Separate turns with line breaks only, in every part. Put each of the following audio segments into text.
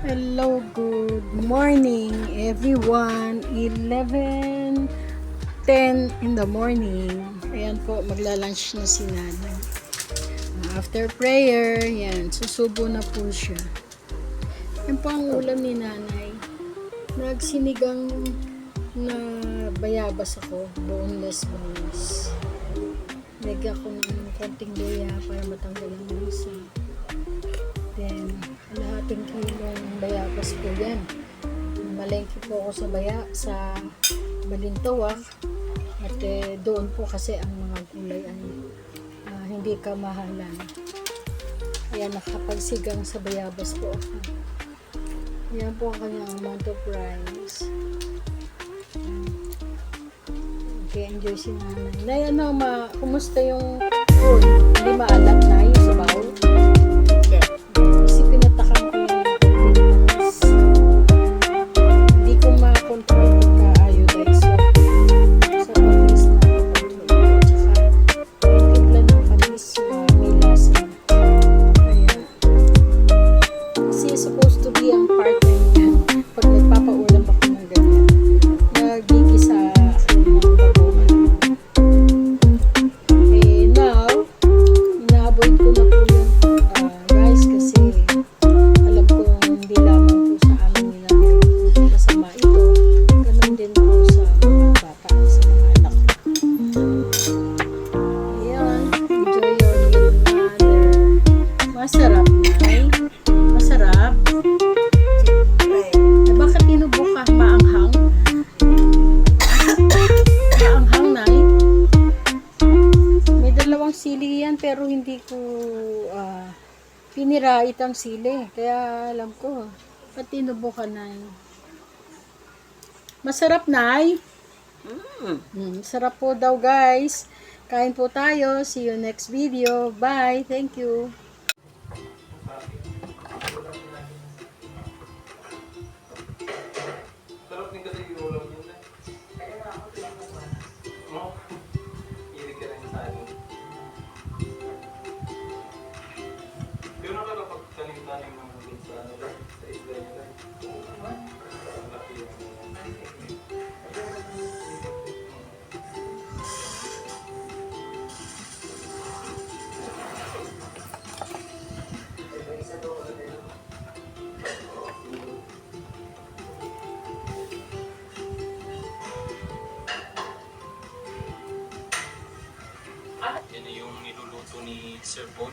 Hello, good morning everyone. 11:10 in the morning. Ayan po, magla-lunch na si nanay. After prayer, yan, susubo na po siya. Yan po ang ulam ni nanay. Nagsinigang na bayabas ako, boneless. Lagyan ko ng konting luya para matanggal ang lasa. Then, kalahating kilong bayabas po yan. Malengke po ako sa Balintawak. At doon po kasi ang mga gulay ay hindi kamahalan. Kaya nakapagsigang sa bayabas po ako. Yan po ang kanyang amount of rice. Okay, enjoy si nanay. Nay, kumusta yung food? Hindi maalat na yung sabaw? Kasi pinatakam ko yung pinatas. Hindi ko ma-control pagka-iodize. So, patis na control. Tsaka, yung timpla ng patis may lasa. Kaya, kasi supposed to be ang partner niya. Pag nagpapaulam ako ng ganyan, nagigisa ako ng bagoong. Now, ina-avoid ko na po yung rice kasi alam ko hindi lamang po sa amin nila masama ito. Ganun din po sa mga bata, sa mga anak. Ayan, enjoy your meal, mother. Masarap na. Masarap. Bakit tinubo ka? Maanghang? Maanghang, Nay? May dalawang sili yan pero hindi ko pinirait ang sili. Kaya alam ko. Ba't tinubo ka, Nay? Masarap, Nay? Sarap po daw, guys. Kain po tayo. See you next video. Bye. Thank you.
Sarap din kasi yung ulam yun eh. No? Hilig ka rin sa akin. Pero nakakapagtanim-tanim ng mga sa isla nila. Ang laki yung yan na yung niluluto ni Sir Paul.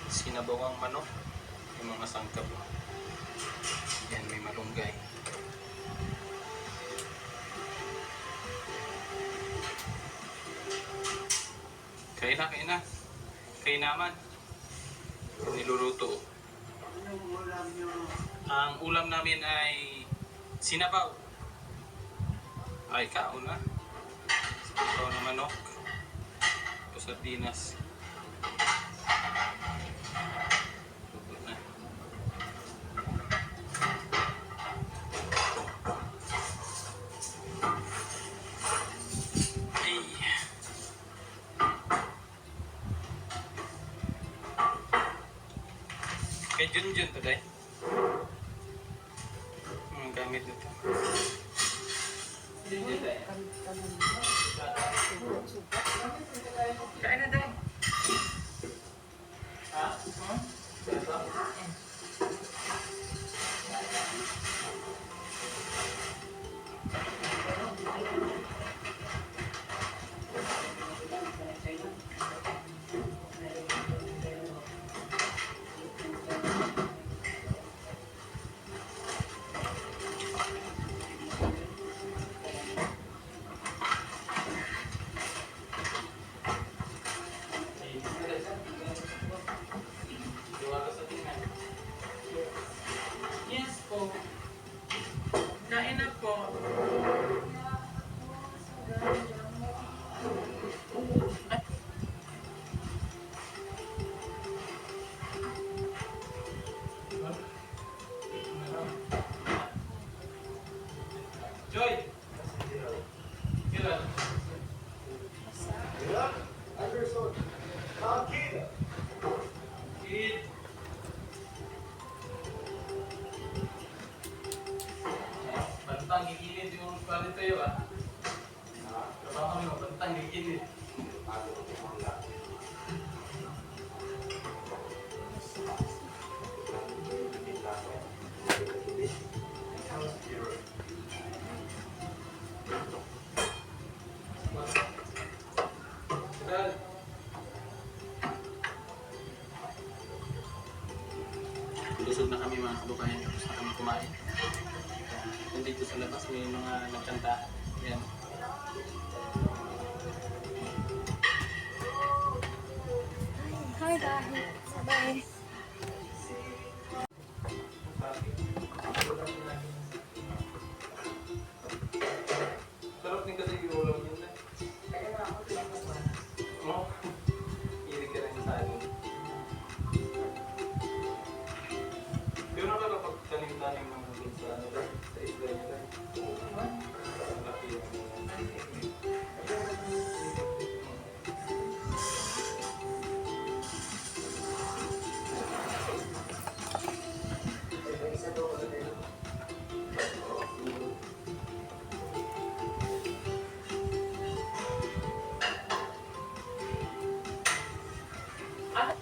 Sinabawang manok. Yung mga sangkap. Yan, may malunggay. Kain na. Kain naman. Niluluto. Ang ulam namin ay sinabaw. Ay, kaon na. Sinabaw na manok. Sardinas. Luto na. Ay. Kay Junjun today. Ang gamit nito. Junjun tayo. Kain na tayo. Ha? Yes po. Kain na po. Joy! Kailan?
Anderson, Nakita.
Busog na kami mga kababayan, tapos na kami kumain. Kung dito sa labas may mga nagkanta. Yan.
Hi guys. Bye.
Sarap din kasi yung ulam yun na. Oh, hilig ka rin sa akin. Pero nakakapagtanim-tanim naman din sa ano ba? Sa isla niya lang. Ang laki yung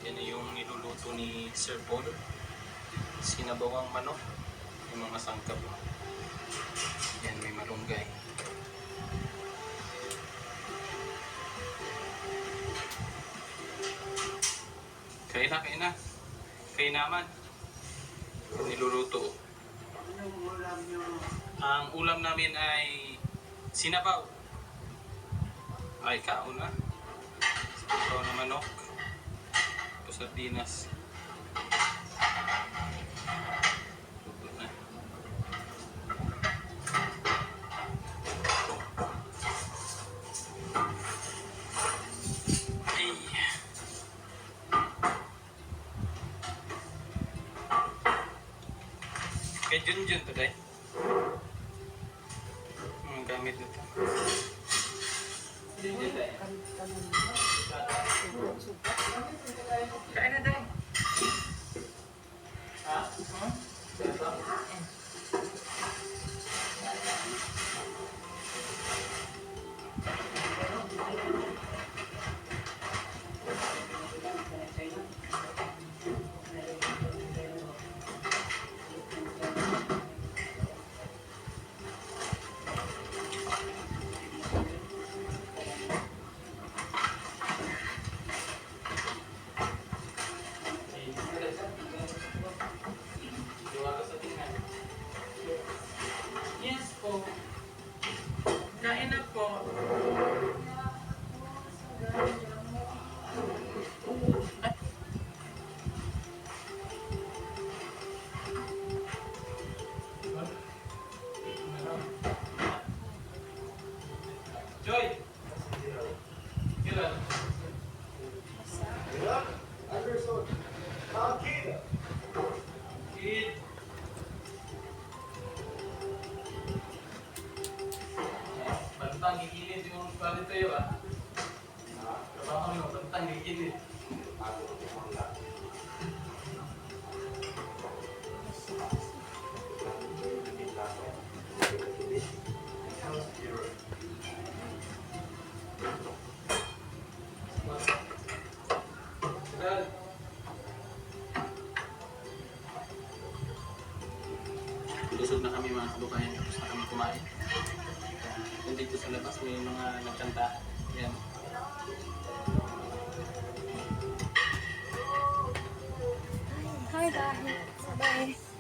yan yung niluluto ni Sir Paul. Sinabawang manok. Yung mga sangkap. Yan, may malunggay. Kain na, kain na. Kain naman. Niluluto. Ang ulam namin ay sinabaw. Ay, kaon na. Sinabaw na manok. Sardinas. Luto na. Ay. Kay Junjun today. Ang gamit nito. Junjun tayo. Kain na daw. Ha? Yes po. Kain na po. Joy! Kailan? Kid! Bantang giginit yung palit tayo ah. Trabaho nyo, bantang giginit. Busog na kami mga kababayan, tapos na kami kumain. Kung dito sa labas may mga nagkanta. Yan.
Hi guys. Bye.